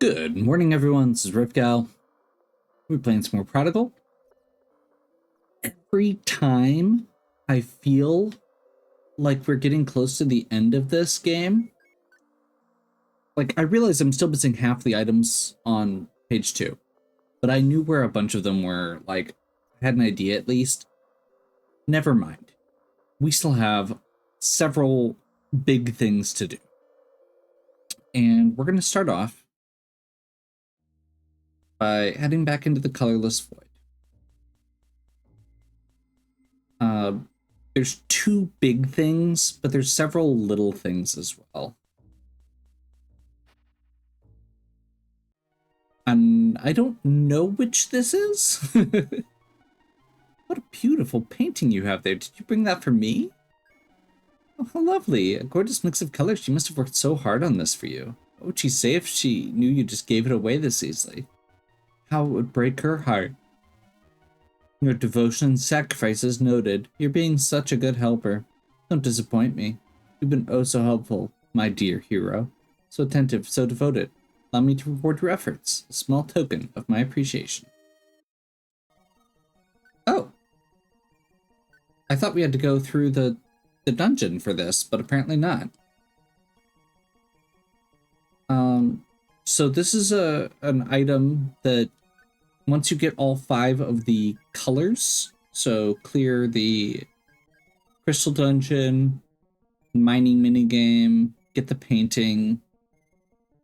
Good morning, everyone. This is Ripgal. We're playing some more Prodigal. Every time I feel like we're getting close to the end of this game, I realize I'm still missing half the items on page 2, but I knew where a bunch of them were. I had an idea at least. Never mind. We still have several big things to do. And we're going to start off by heading back into the colorless void. There's two big things, but there's several little things as well. And I don't know which this is. What a beautiful painting you have there. Did you bring that for me? Oh, how lovely. A gorgeous mix of colors. She must have worked so hard on this for you. What would she say if she knew you just gave it away this easily? How it would break her heart. Your devotion and sacrifices noted. You're being such a good helper. Don't disappoint me. You've been oh so helpful, my dear hero. So attentive, so devoted. Allow me to reward your efforts. A small token of my appreciation. Oh. I thought we had to go through the dungeon for this, but apparently not. So this is an item that once you get all 5 of the colors, so clear the crystal dungeon, mining minigame, get the painting,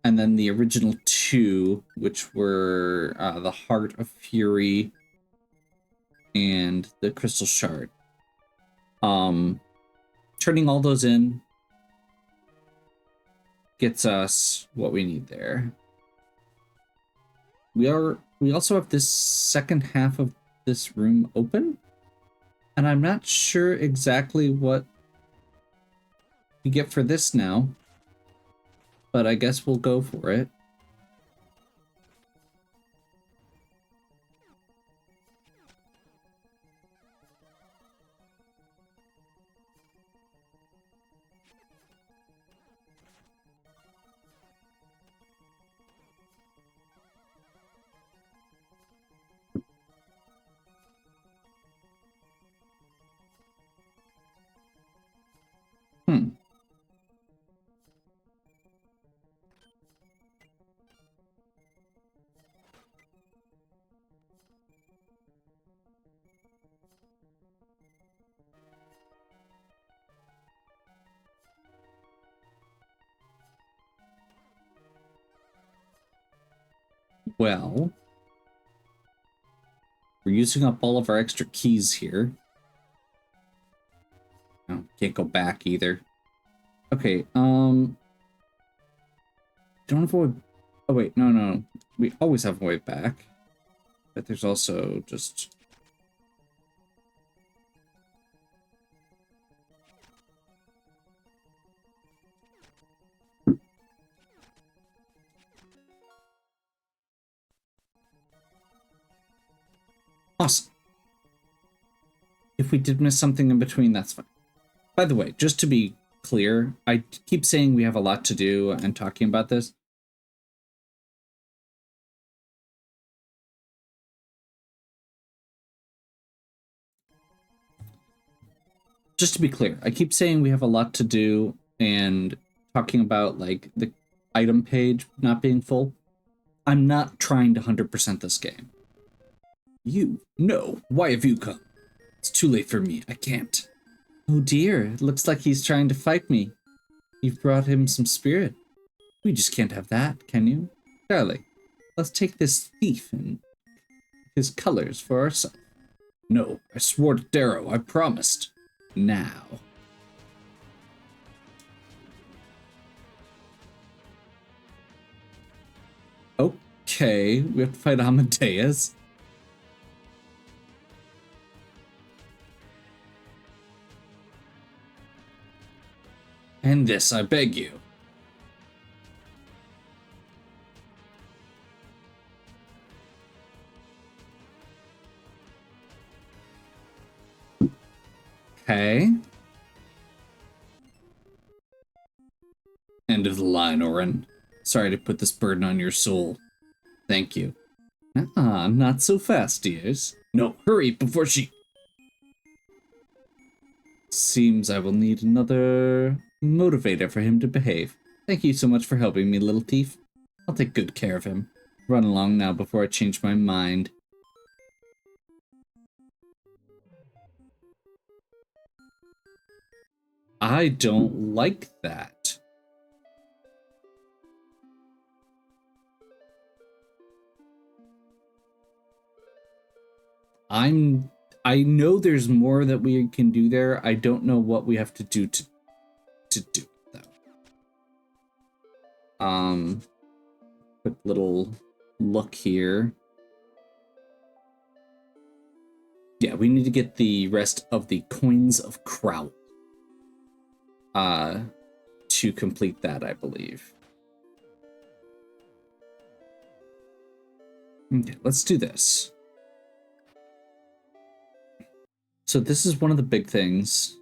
and then the original 2, which were the Heart of Fury and the Crystal Shard. Turning all those in gets us what we need there. We also have this second half of this room open, and I'm not sure exactly what we get for this now, but I guess we'll go for it. Well, we're using up all of our extra keys here. Oh, can't go back either. Okay, don't avoid... Oh, wait, no. We always have a way back. But there's also just... Awesome. If we did miss something in between, that's fine. By the way, just to be clear, I keep saying we have a lot to do and talking about this. Just to be clear, I keep saying we have a lot to do and talking about the item page not being full. I'm not trying to 100% this game. You? No. Why have you come? It's too late for me. I can't. Oh dear, it looks like he's trying to fight me. You've brought him some spirit. We just can't have that, can you? Darling, let's take this thief and his colors for ourselves. No, I swore to Darrow, I promised. Now. Okay, we have to fight Amadeus. And this, I beg you. Okay. End of the line, Orin. Sorry to put this burden on your soul. Thank you. Not so fast, dears. No, hurry before she... Seems I will need another motivator for him to behave. Thank you so much for helping me, little thief. I'll take good care of him. Run along now before I change my mind. I don't like that. I know there's more that we can do there. I don't know what we have to do to do it, though. Quick little look here. Yeah, we need to get the rest of the coins of Crowl. To complete that, I believe. Okay, let's do this. So this is one of the big things.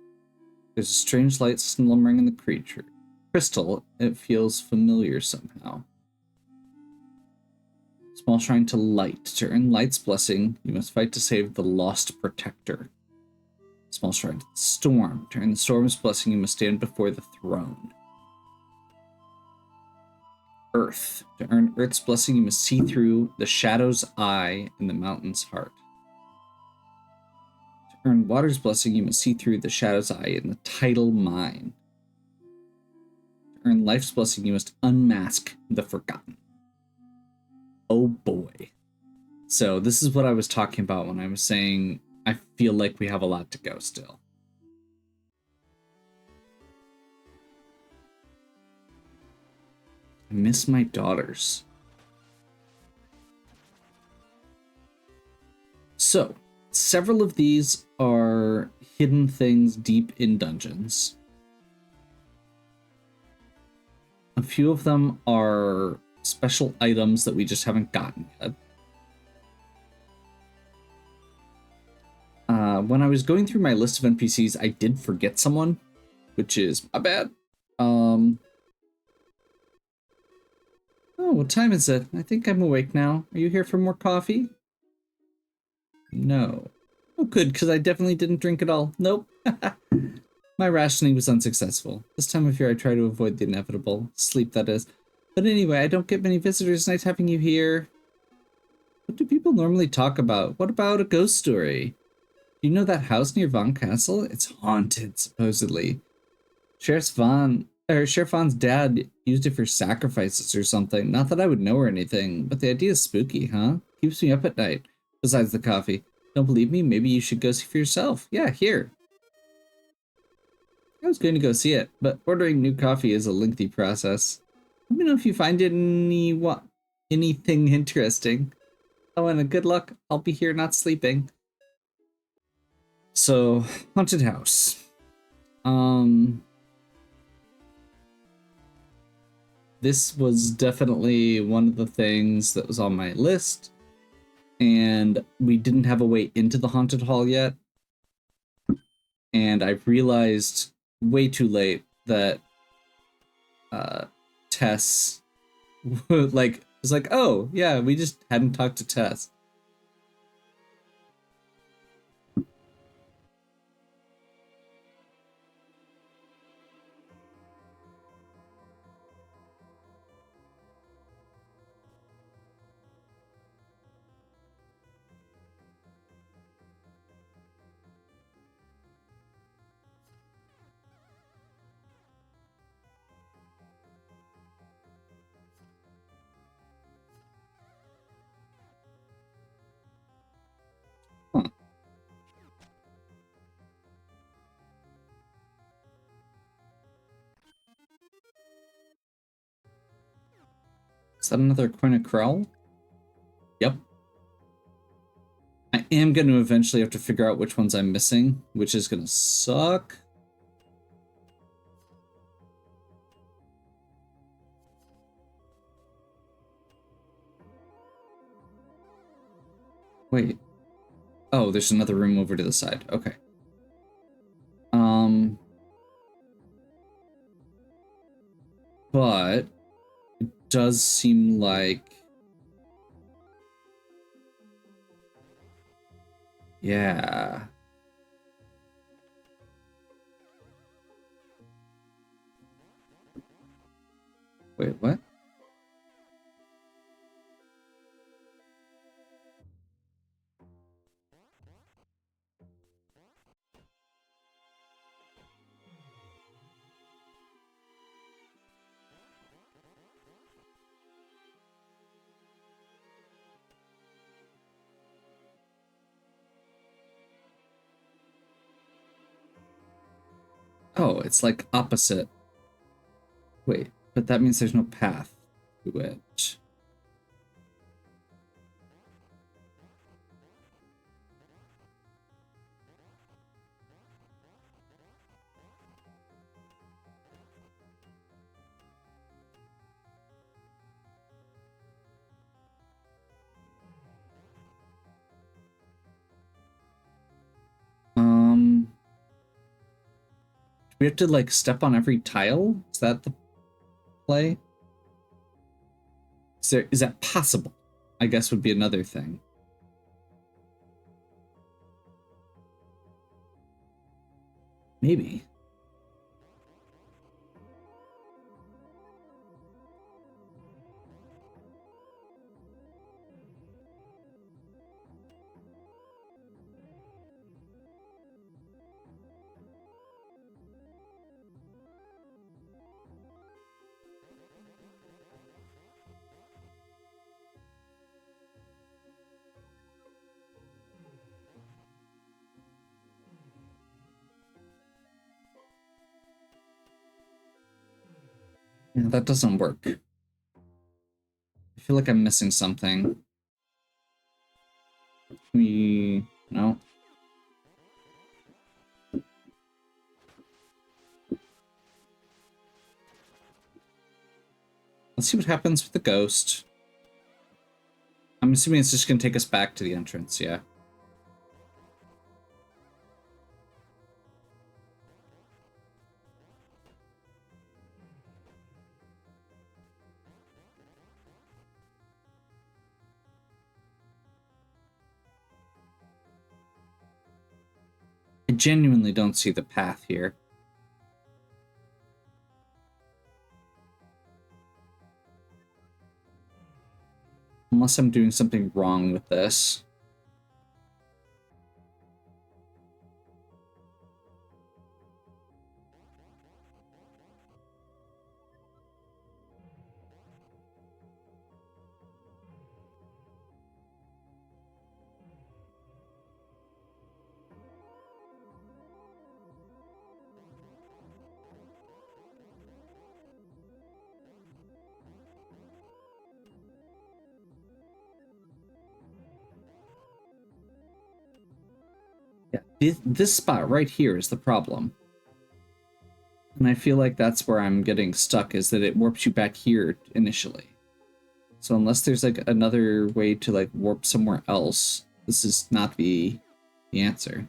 There's a strange light slumbering in the creature. Crystal, it feels familiar somehow. Small shrine to light. To earn light's blessing, you must fight to save the lost protector. Small shrine to the storm. To earn the storm's blessing, you must stand before the throne. Earth. To earn Earth's blessing, you must see through the shadow's eye in the mountain's heart. To earn water's blessing, you must see through the shadow's eye in the tidal mine. To earn life's blessing, you must unmask the forgotten. Oh boy. So this is what I was talking about when I was saying I feel like we have a lot to go still. I miss my daughters. So, several of these are hidden things deep in dungeons. A few of them are special items that we just haven't gotten yet. When I was going through my list of NPCs, I did forget someone, which is my bad. Oh, what time is it? I think I'm awake now. Are you here for more coffee? No. Oh, good, because I definitely didn't drink at all. Nope. My rationing was unsuccessful. This time of year I try to avoid the inevitable. Sleep, that is. But anyway, I don't get many visitors. Nice having you here. What do people normally talk about? What about a ghost story? Do you know that house near Von Castle? It's haunted, supposedly. Sheriff Vaughn's dad used it for sacrifices or something. Not that I would know or anything, but the idea is spooky, huh? Keeps me up at night. Besides the coffee. Don't believe me? Maybe you should go see for yourself. Yeah, here. I was going to go see it, but ordering new coffee is a lengthy process. Let me know if you find anything interesting. Oh, and good luck. I'll be here not sleeping. So, haunted house. This was definitely one of the things that was on my list, and we didn't have a way into the haunted hall yet. And I realized way too late that Tess was like, oh yeah, we just hadn't talked to Tess. Huh. Is that another coin of Crowl? Yep. I am going to eventually have to figure out which ones I'm missing, which is going to suck. Wait. Oh, there's another room over to the side. Okay. But does seem like... Yeah. Wait, what? Oh, it's like opposite. Wait, but that means there's no path to it. Do we have to like step on every tile? Is that the play? Is that possible? I guess would be another thing. Maybe. Yeah, that doesn't work. I feel like I'm missing something. No. Let's see what happens with the ghost. I'm assuming it's just going to take us back to the entrance, yeah. I genuinely don't see the path here. Unless I'm doing something wrong with this. Yeah, this spot right here is the problem. And I feel like that's where I'm getting stuck, is that it warps you back here initially. So unless there's like another way to like warp somewhere else, this is not the answer.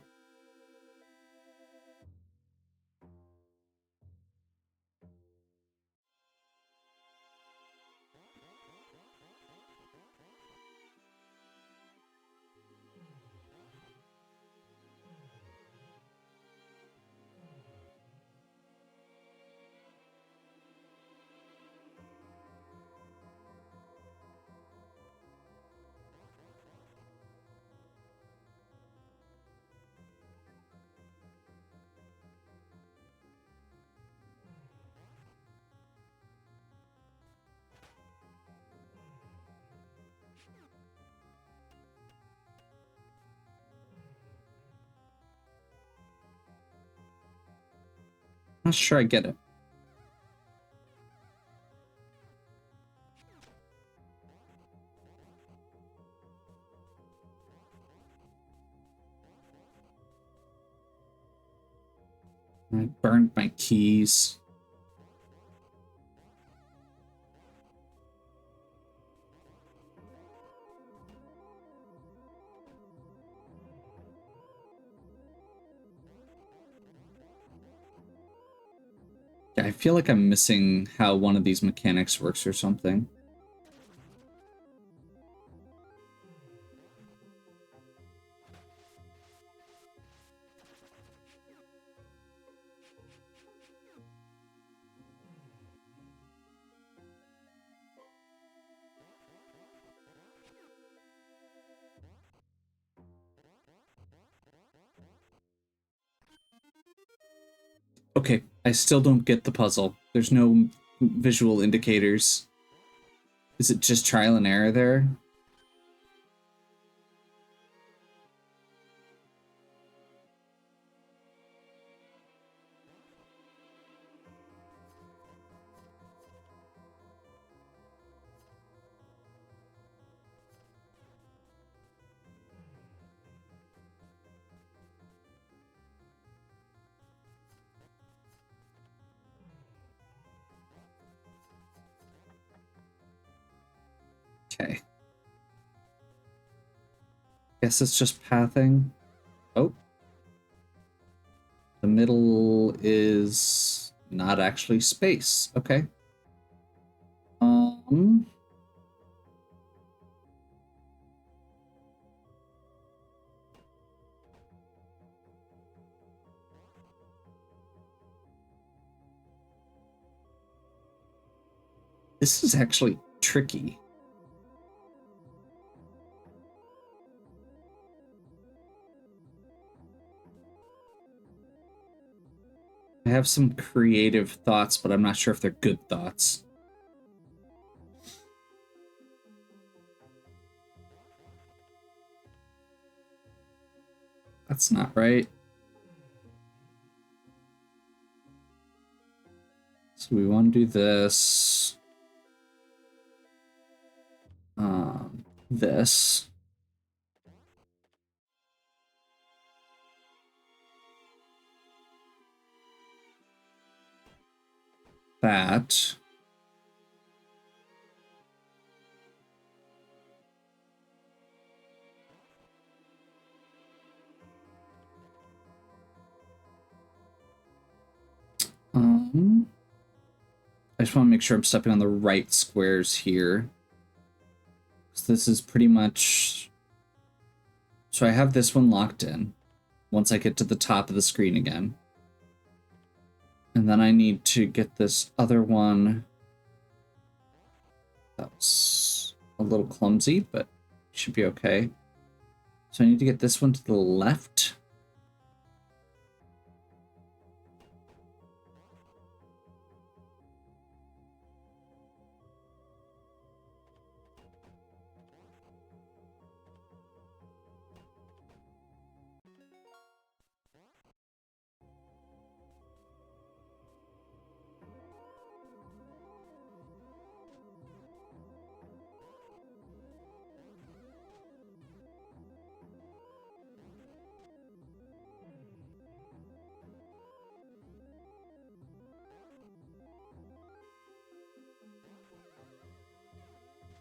Not sure I get it. I burned my keys. I feel like I'm missing how one of these mechanics works or something. Okay, I still don't get the puzzle. There's no visual indicators. Is it just trial and error there? Okay. Guess it's just pathing. Oh. The middle is not actually space. Okay. This is actually tricky. I have some creative thoughts, but I'm not sure if they're good thoughts. That's not right. So we want to do this. This. That. I just want to make sure I'm stepping on the right squares here. So this is pretty much... So I have this one locked in once I get to the top of the screen again. And then I need to get this other one. That was a little clumsy, but should be okay. So I need to get this one to the left.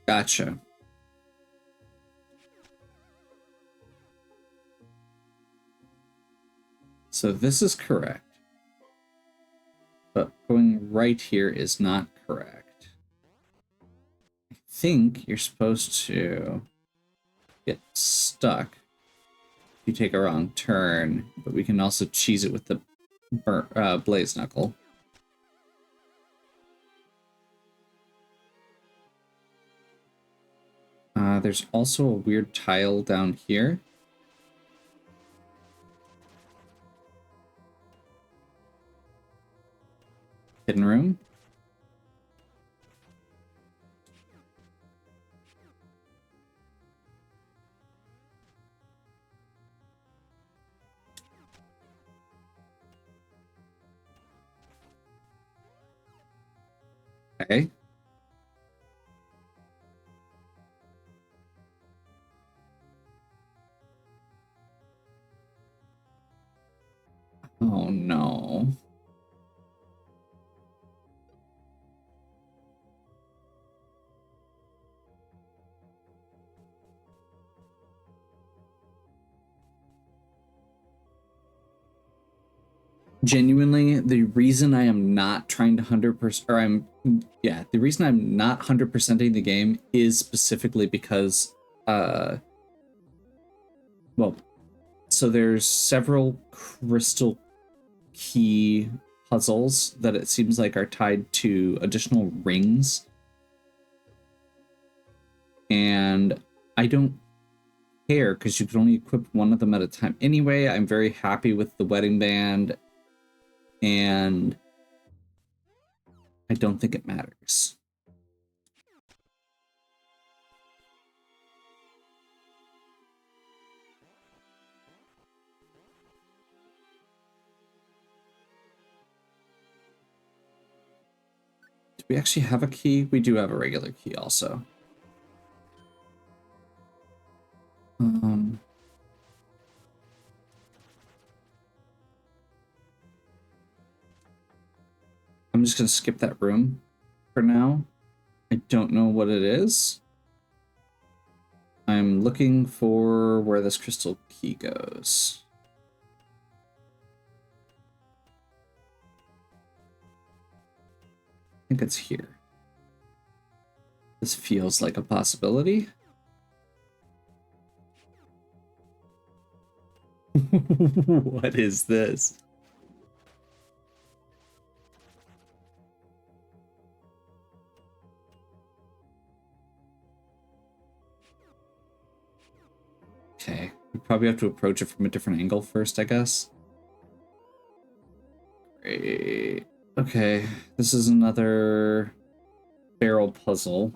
Gotcha. So this is correct. But going right here is not correct. I think you're supposed to get stuck if you take a wrong turn, but we can also cheese it with the blaze knuckle. There's also a weird tile down here. Hidden room. Okay. Oh no. Genuinely, the reason I am not trying to 100%, or the reason I'm not 100%ing the game is specifically because, well, so there's several crystal key puzzles that it seems like are tied to additional rings. And I don't care because you can only equip one of them at a time anyway. I'm very happy with the wedding band, and I don't think it matters. Do we actually have a key? We do have a regular key also. I'm just going to skip that room for now. I don't know what it is. I'm looking for where this crystal key goes. I think it's here. This feels like a possibility. What is this? Okay, we probably have to approach it from a different angle first, I guess. Great. Okay, this is another barrel puzzle.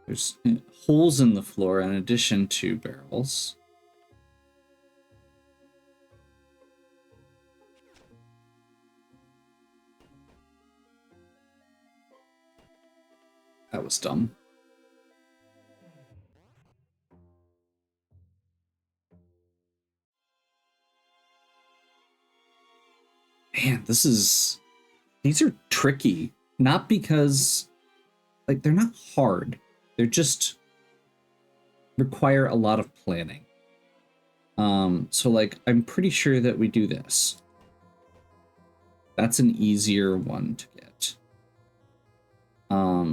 There's holes in the floor in addition to barrels. That was dumb. Man, these are tricky. Not because, like, they're not hard. They're just require a lot of planning. So like, I'm pretty sure that we do this. That's an easier one to get. Oh,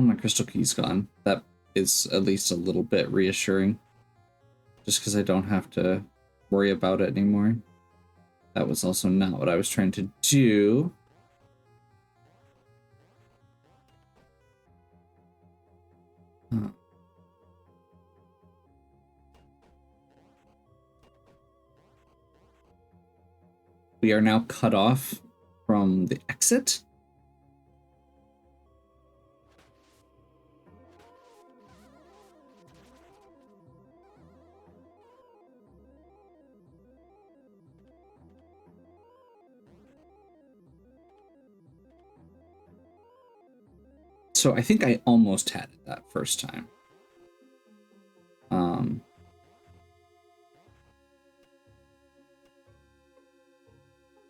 my crystal key's gone. That is at least a little bit reassuring. Just because I don't have to worry about it anymore. That was also not what I was trying to do. Huh. We are now cut off from the exit. So I think I almost had it that first time.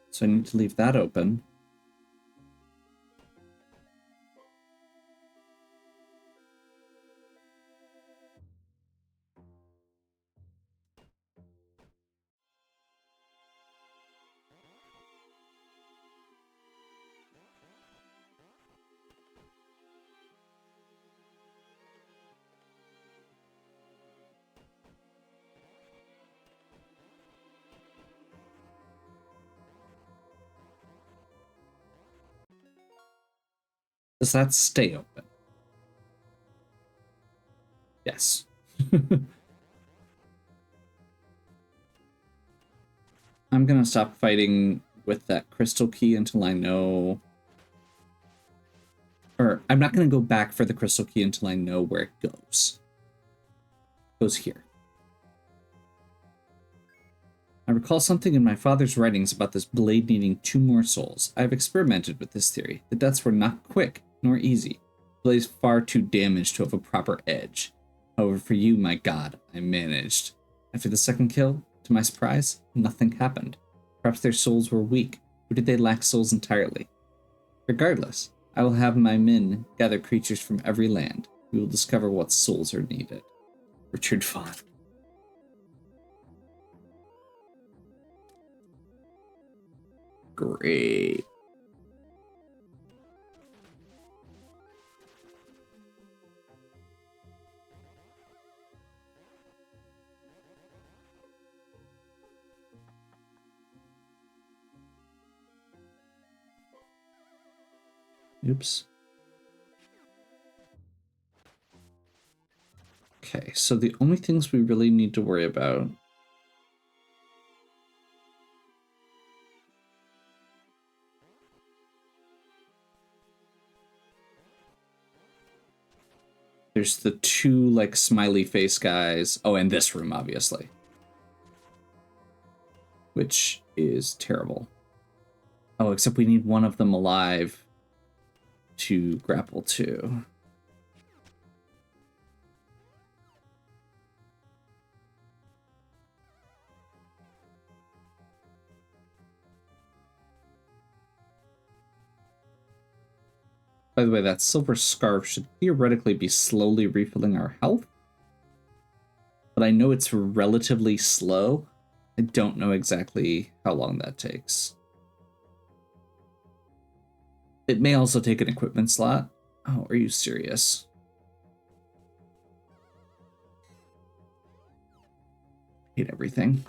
So I need to leave that open. Does that stay open? Yes. I'm gonna stop fighting with that crystal key until I know... Or, I'm not gonna go back for the crystal key until I know where it goes. It goes here. I recall something in my father's writings about this blade needing 2 more souls. I have experimented with this theory. The deaths were not quick, nor easy. The blade is far too damaged to have a proper edge. However, for you, my god, I managed. After the second kill, to my surprise, nothing happened. Perhaps their souls were weak. Or did they lack souls entirely? Regardless, I will have my men gather creatures from every land. We will discover what souls are needed. Richard Vaughn. Great. Oops. Okay, so the only things we really need to worry about there's the two like smiley face guys. Oh, and this room, obviously. Which is terrible. Oh, except we need one of them alive to grapple to. By the way, that silver scarf should theoretically be slowly refilling our health. But I know it's relatively slow. I don't know exactly how long that takes. It may also take an equipment slot. Oh, are you serious? Hate everything.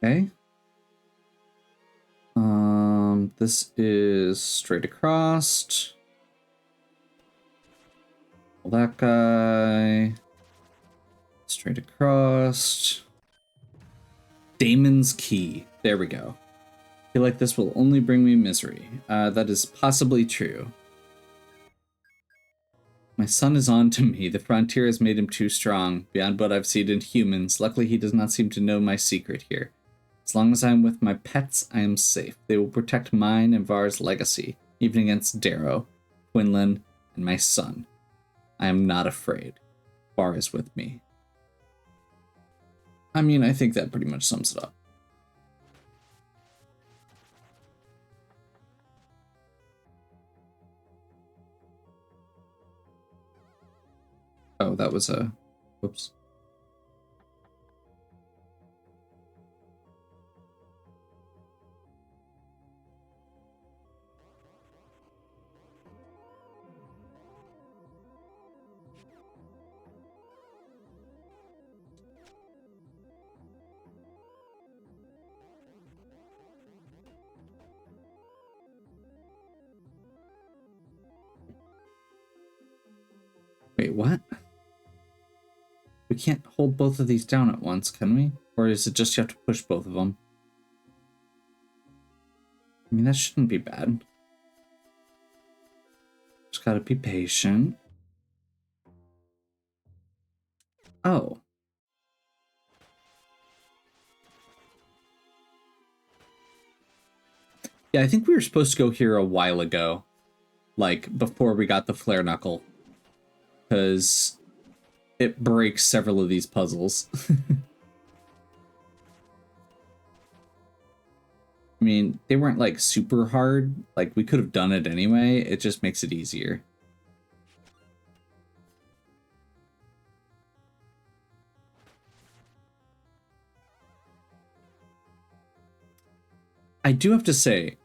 Okay. This is straight across. That guy. Straight across. Damon's Key. There we go. I feel like this will only bring me misery. That is possibly true. My son is on to me. The frontier has made him too strong, beyond what I've seen in humans. Luckily, he does not seem to know my secret here. As long as I am with my pets, I am safe. They will protect mine and Var's legacy, even against Darrow, Quinlan, and my son. I am not afraid. Var is with me. I mean, I think that pretty much sums it up. Oh, that was a... Whoops. Wait, what? We can't hold both of these down at once, can we? Or is it just you have to push both of them? I mean, that shouldn't be bad. Just gotta be patient. Oh. Yeah, I think we were supposed to go here a while ago. Like, before we got the flare knuckle. Because it breaks several of these puzzles. I mean, they weren't like super hard. Like, we could have done it anyway. It just makes it easier. I do have to say,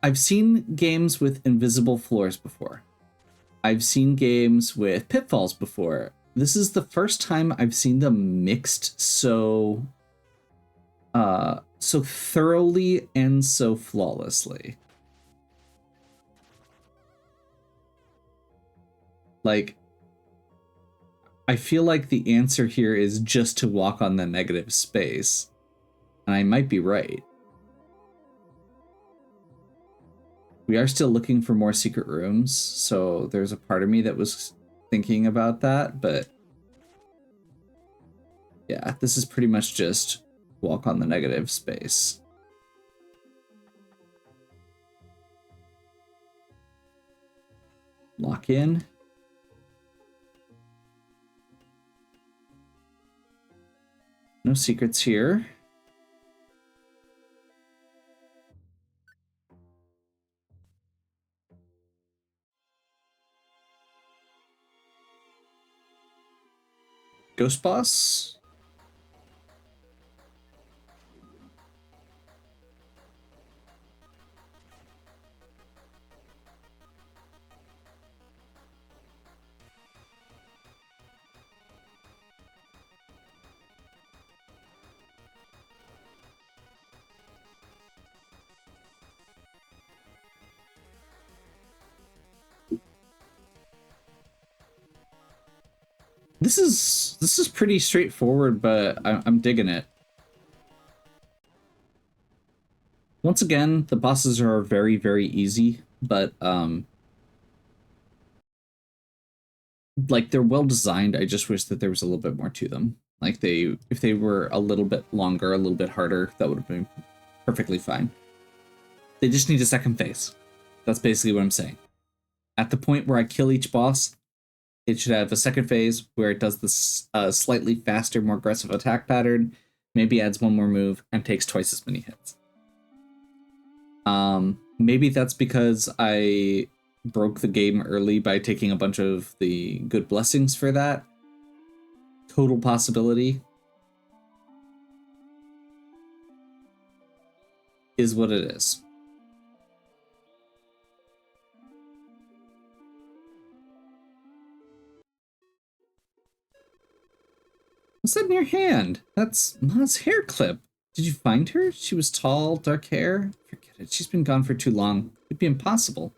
I've seen games with invisible floors before. I've seen games with pitfalls before. This is the first time I've seen them mixed so so thoroughly and so flawlessly. Like, I feel like the answer here is just to walk on the negative space. And I might be right. We are still looking for more secret rooms, so there's a part of me that was thinking about that, but yeah, this is pretty much just walk on the negative space. Lock in. No secrets here. Ghost boss? This is pretty straightforward, but I'm digging it. Once again, the bosses are very, very easy, but like they're well designed. I just wish that there was a little bit more to them. Like if they were a little bit longer, a little bit harder, that would have been perfectly fine. They just need a second phase. That's basically what I'm saying. At the point where I kill each boss, it should have a second phase where it does this slightly faster, more aggressive attack pattern, maybe adds one more move, and takes twice as many hits. Maybe that's because I broke the game early by taking a bunch of the good blessings for that. Total possibility. Is what it is. What's that in your hand? That's Ma's hair clip. Did you find her? She was tall, dark hair. Forget it. She's been gone for too long. It'd be impossible.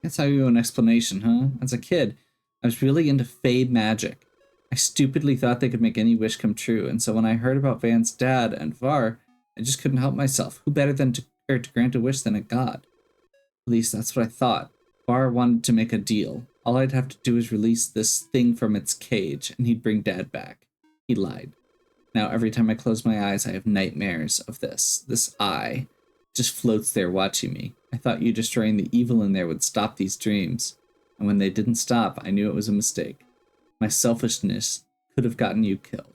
That's how you owe an explanation, huh? As a kid, I was really into fade magic. I stupidly thought they could make any wish come true, and so when I heard about Van's dad and Var, I just couldn't help myself. Who better than to grant a wish than a god? At least that's what I thought. Var wanted to make a deal. All I'd have to do is release this thing from its cage, and he'd bring Dad back. He lied. Now every time I close my eyes, I have nightmares of this. This eye just floats there watching me. I thought you destroying the evil in there would stop these dreams. And when they didn't stop, I knew it was a mistake. My selfishness could have gotten you killed.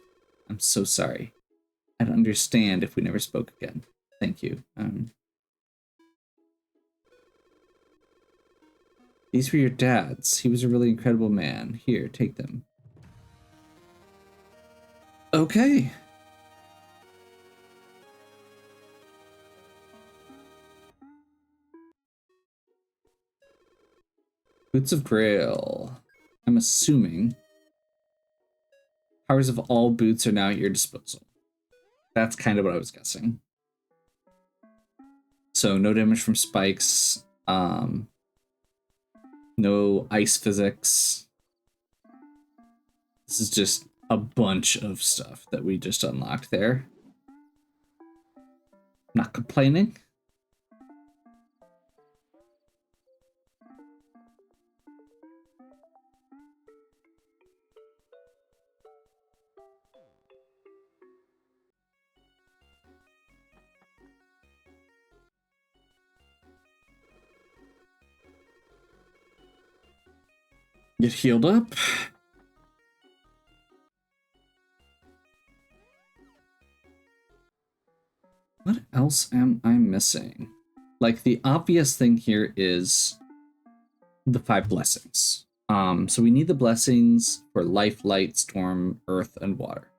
I'm so sorry. I'd understand if we never spoke again. Thank you. These were your dad's. He was a really incredible man. Here, take them. Okay. Boots of Grail. I'm assuming powers of all boots are now at your disposal. That's kind of what I was guessing. So no damage from spikes. No ice physics. This is just a bunch of stuff that we just unlocked there. Not complaining. Get healed up. What else am I missing? Like, the obvious thing here is the 5 blessings. So we need the blessings for life, light, storm, earth, and water.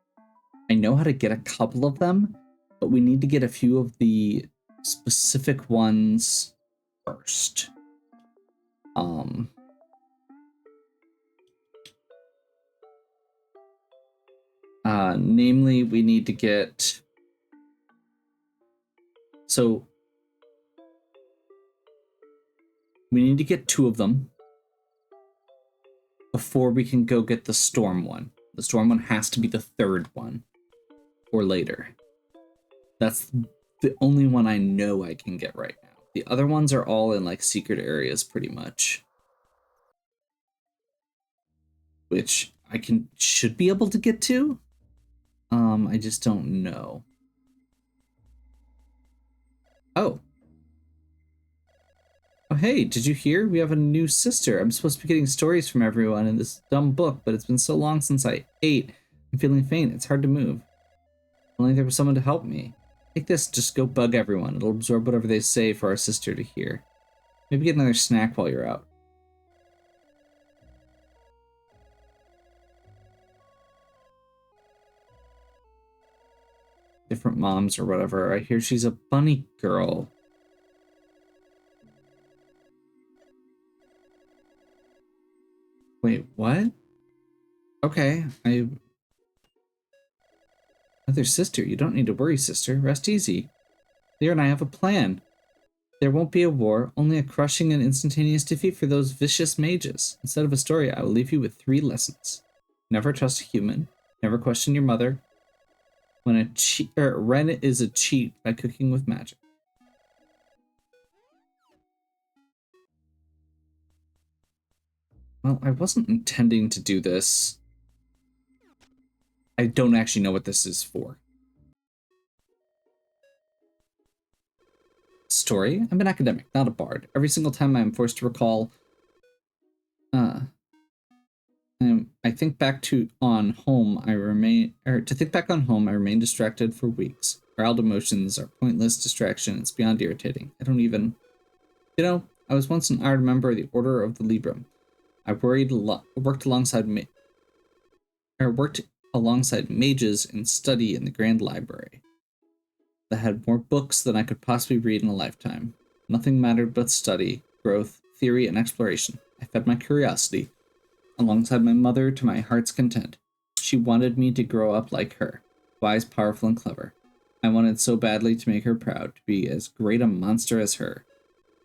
I know how to get a couple of them, but we need to get a few of the specific ones first. Namely, we need to get So we need to get 2 of them before we can go get the storm one. The storm one has to be the 3rd one or later. That's the only one I know I can get right now. The other ones are all in like secret areas pretty much, which I should be able to get to. I just don't know. Oh, hey, did you hear? We have a new sister. I'm supposed to be getting stories from everyone in this dumb book, but it's been so long since I ate. I'm feeling faint. It's hard to move. If only there was someone to help me. Take this, just go bug everyone. It'll absorb whatever they say for our sister to hear. Maybe get another snack while you're out. Different moms or whatever. I hear she's a bunny girl. Wait, what? Okay, Another sister. You don't need to worry, sister. Rest easy. Lear and I have a plan. There won't be a war, only a crushing and instantaneous defeat for those vicious mages. Instead of a story, I will leave you with 3 lessons. Never trust a human. Never question your mother. When Ren is a cheat by cooking with magic. Well, I wasn't intending to do this. I don't actually know what this is for. Story? I'm an academic, not a bard. Every single time I am forced to recall... I think back on home, I remain distracted for weeks. Wild emotions are pointless distraction. It's beyond irritating. I don't even... You know, I was once an honored member of the Order of the Libram. I worked alongside mages in study in the Grand Library. That had more books than I could possibly read in a lifetime. Nothing mattered but study, growth, theory, and exploration. I fed my curiosity, alongside my mother, to my heart's content. She wanted me to grow up like her, wise, powerful, and clever. I wanted so badly to make her proud, to be as great a monster as her.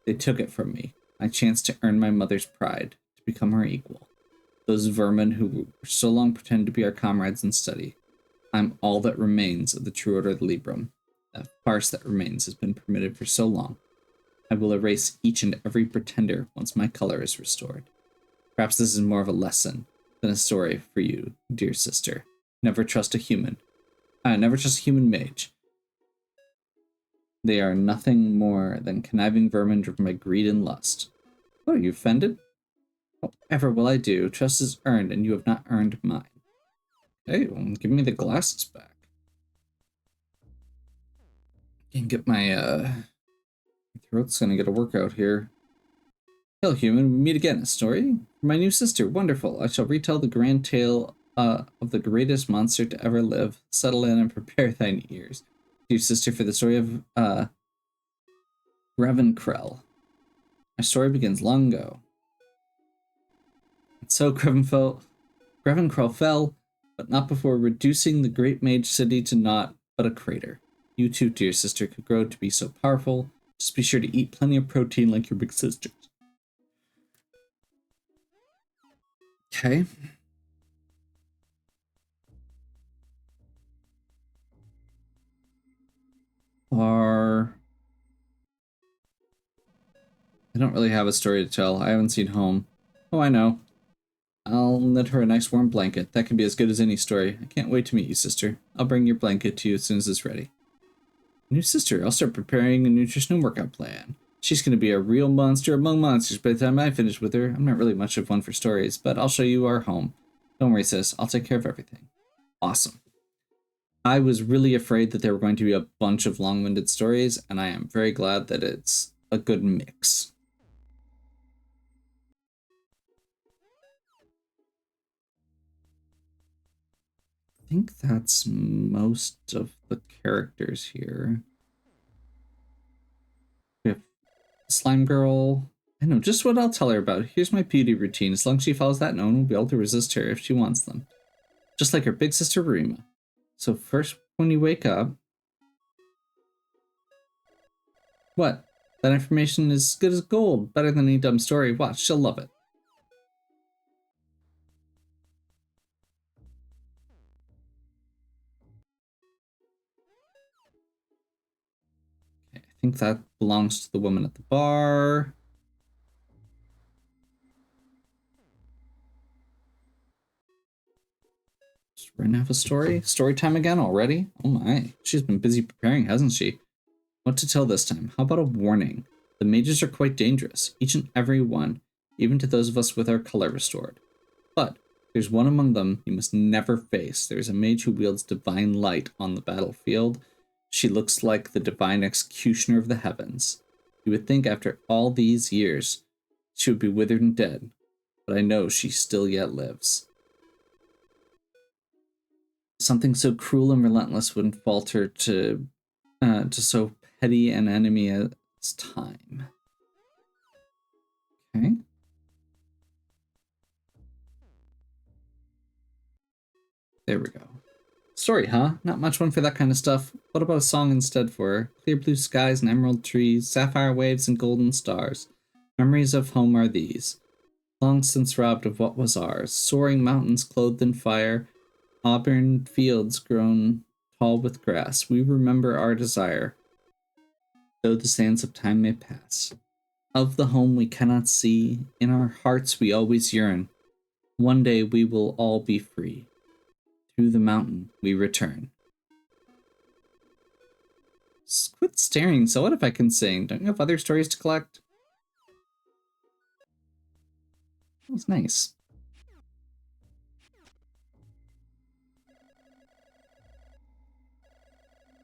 They took it from me, my chance to earn my mother's pride, to become her equal. Those vermin who so long pretended to be our comrades in study. I'm all that remains of the true Order of the Libram. That farce that remains has been permitted for so long. I will erase each and every pretender once my color is restored. Perhaps this is more of a lesson than a story for you, dear sister. Never trust a human. Never trust a human mage. They are nothing more than conniving vermin driven by greed and lust. Oh, are you offended? Whatever will I do? Trust is earned, and you have not earned mine. Hey, well, give me the glasses back. Can get my throat's gonna get a workout here. Hello, human. We meet again. A story? My new sister. Wonderful. I shall retell the grand tale of the greatest monster to ever live. Settle in and prepare thine ears, dear sister, for the story of Grevenkrell. My story begins long ago. And so Grevenkrell fell, but not before reducing the great mage city to naught but a crater. You too, dear sister, could grow to be so powerful. Just be sure to eat plenty of protein like your big sisters. Okay. I don't really have a story to tell. I haven't seen home. Oh, I know. I'll knit her a nice warm blanket. That can be as good as any story. I can't wait to meet you, sister. I'll bring your blanket to you as soon as it's ready. New sister, I'll start preparing a nutritional workout plan. She's going to be a real monster among monsters by the time I finish with her. I'm not really much of one for stories, but I'll show you our home. Don't worry, sis. I'll take care of everything. Awesome. I was really afraid that there were going to be a bunch of long-winded stories, and I am very glad that it's a good mix. I think that's most of the characters here. We have Slime Girl. I know just what I'll tell her about. Here's my beauty routine. As long as she follows that, no one will be able to resist her if she wants them. Just like her big sister Rima. So first, when you wake up, What? That information is good as gold. Better than any dumb story. Watch, she'll love it. Okay, I think that belongs to the woman at the bar. Just right now have a story? Story time again already? Oh my. She's been busy preparing, hasn't she? What to tell this time? How about a warning? The mages are quite dangerous, each and every one, even to those of us with our color restored. But there's one among them you must never face. There's a mage who wields divine light on the battlefield. She looks like the divine executioner of the heavens. You would think after all these years she would be withered and dead, but I know she still yet lives. Something so cruel and relentless wouldn't falter to so petty an enemy as time. Okay. There we go. Story, huh? Not much one for that kind of stuff. What about a song instead for her? Clear blue skies and emerald trees, sapphire waves and golden stars. Memories of home are these, long since robbed of what was ours. Soaring mountains clothed in fire, auburn fields grown tall with grass. We remember our desire, though the sands of time may pass. Of the home we cannot see, in our hearts we always yearn. One day we will all be free. Through the mountain we return. Quit staring, so what if I can sing? Don't you have other stories to collect? That was nice.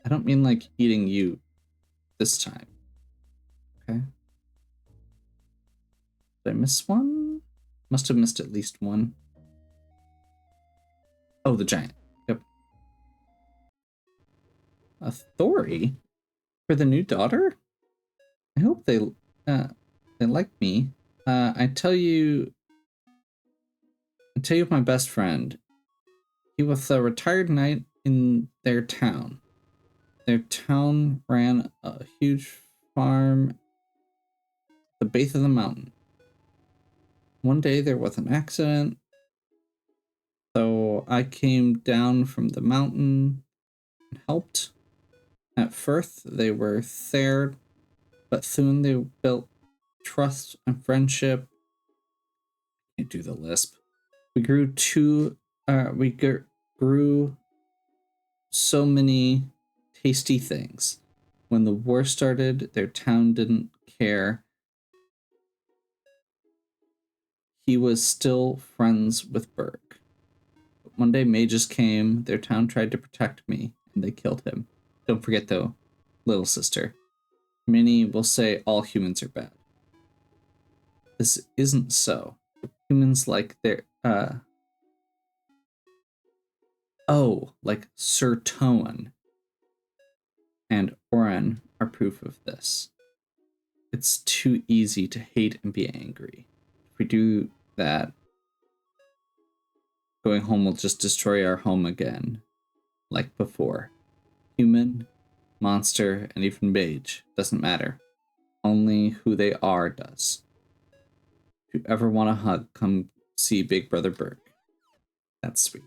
I don't mean like eating you this time. Okay. Did I miss one? Must have missed at least one. Oh, the giant. Yep. A Thori? For the new daughter? I hope they like me. I tell you of my best friend. He was a retired knight in their town. Their town ran a huge farm at the base of the mountain. One day there was an accident, so I came down from the mountain and helped. At first they were scared, but soon they built trust and friendship. I can't do the lisp. We grew so many tasty things. When the war started, their town didn't care. He was still friends with Burke. But one day mages came, their town tried to protect me, and they killed him. Don't forget though, little sister. Many will say all humans are bad. This isn't so. Humans like their like Sir Toan and Oren are proof of this. It's too easy to hate and be angry. If we do that, going home will just destroy our home again, like before. Human, monster, and even mage, doesn't matter. Only who they are does. If you ever want a hug, come see Big Brother Burke. That's sweet.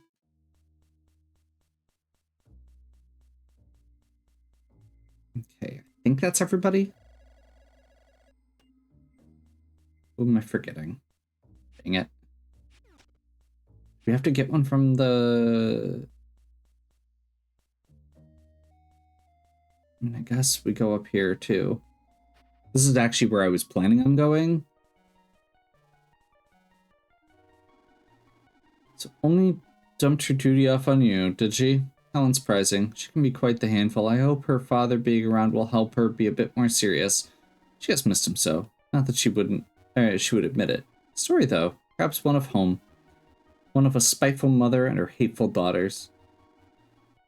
Okay, I think that's everybody. Who am I forgetting? Dang it. We have to get one from the... I guess we go up here too. This is actually where I was planning on going. So only dumped her duty off on you, did she? How unsurprising. She can be quite the handful. I hope her father being around will help her be a bit more serious. She has missed him so. Not that she would admit it. Story though, perhaps one of home. One of a spiteful mother and her hateful daughters.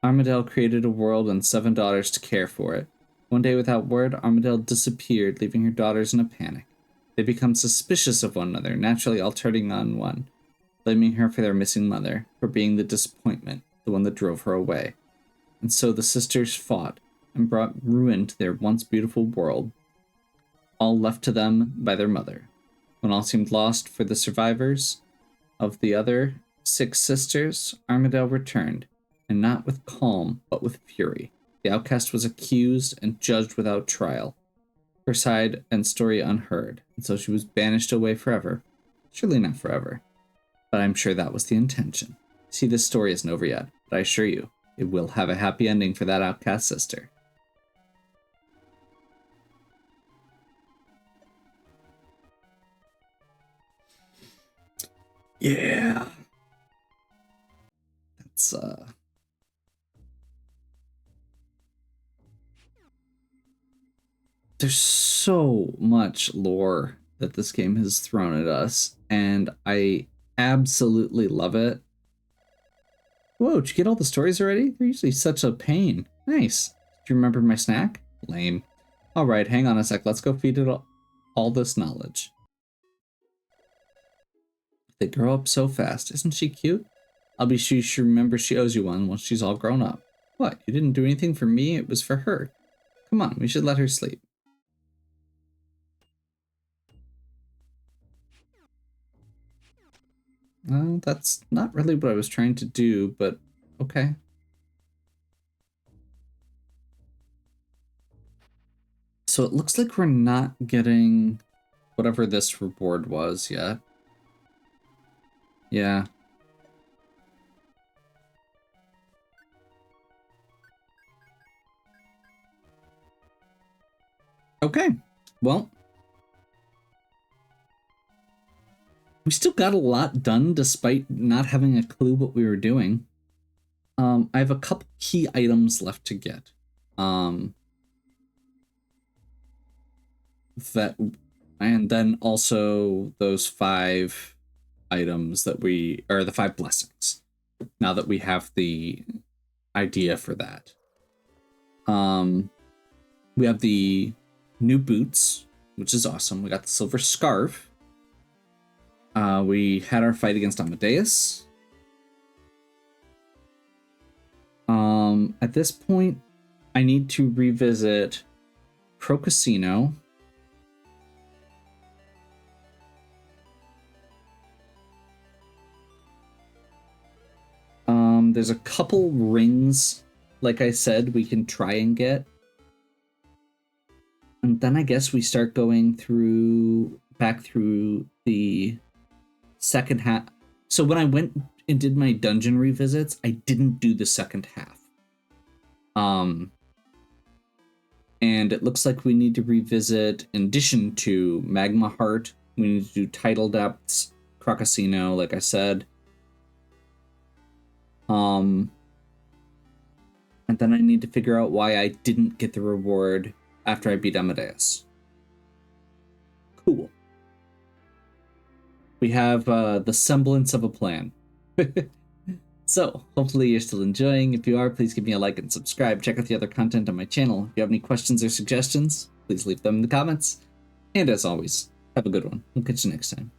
Armadale created a world and 7 daughters to care for it. One day without word, Armadale disappeared, leaving her daughters in a panic. They become suspicious of one another, naturally all turning on one, blaming her for their missing mother, for being the disappointment, the one that drove her away. And so the sisters fought and brought ruin to their once beautiful world. all left to them by their mother. When all seemed lost for the survivors of the other 6 sisters, Armadale returned, and not with calm, but with fury. The outcast was accused and judged without trial, her side and story unheard, and so she was banished away forever. Surely not forever, but I'm sure that was the intention. See, this story isn't over yet, but I assure you, it will have a happy ending for that outcast sister. Yeah. That's, There's so much lore that this game has thrown at us, and I absolutely love it. Whoa, did you get all the stories already? They're usually such a pain. Nice. Do you remember my snack? Lame. Alright, hang on a sec. Let's go feed it all this knowledge. They grow up so fast. Isn't she cute? I'll be sure she remembers she owes you one once she's all grown up. What? You didn't do anything for me? It was for her. Come on, we should let her sleep. Well, that's not really what I was trying to do, but okay. So it looks like we're not getting whatever this reward was yet. Yeah. Okay, well. We still got a lot done despite not having a clue what we were doing. I have a couple key items left to get. And then also those 5 items that the 5 blessings. Now that we have the idea for that. We have the new boots, which is awesome. We got the silver scarf. We had our fight against Amadeus. At this point, I need to revisit Pro Casino. There's a couple rings, like I said, we can try and get. And then I guess we start going back through the second half. So when I went and did my dungeon revisits, I didn't do the second half. And it looks like we need to revisit, in addition to Magma Heart, we need to do Tidal Depths, Crocasino, like I said. And then I need to figure out why I didn't get the reward after I beat Amadeus. Cool. We have the semblance of a plan. So, hopefully you're still enjoying. If you are, please give me a like and subscribe. Check out the other content on my channel. If you have any questions or suggestions, please leave them in the comments. And as always, have a good one. We'll catch you next time.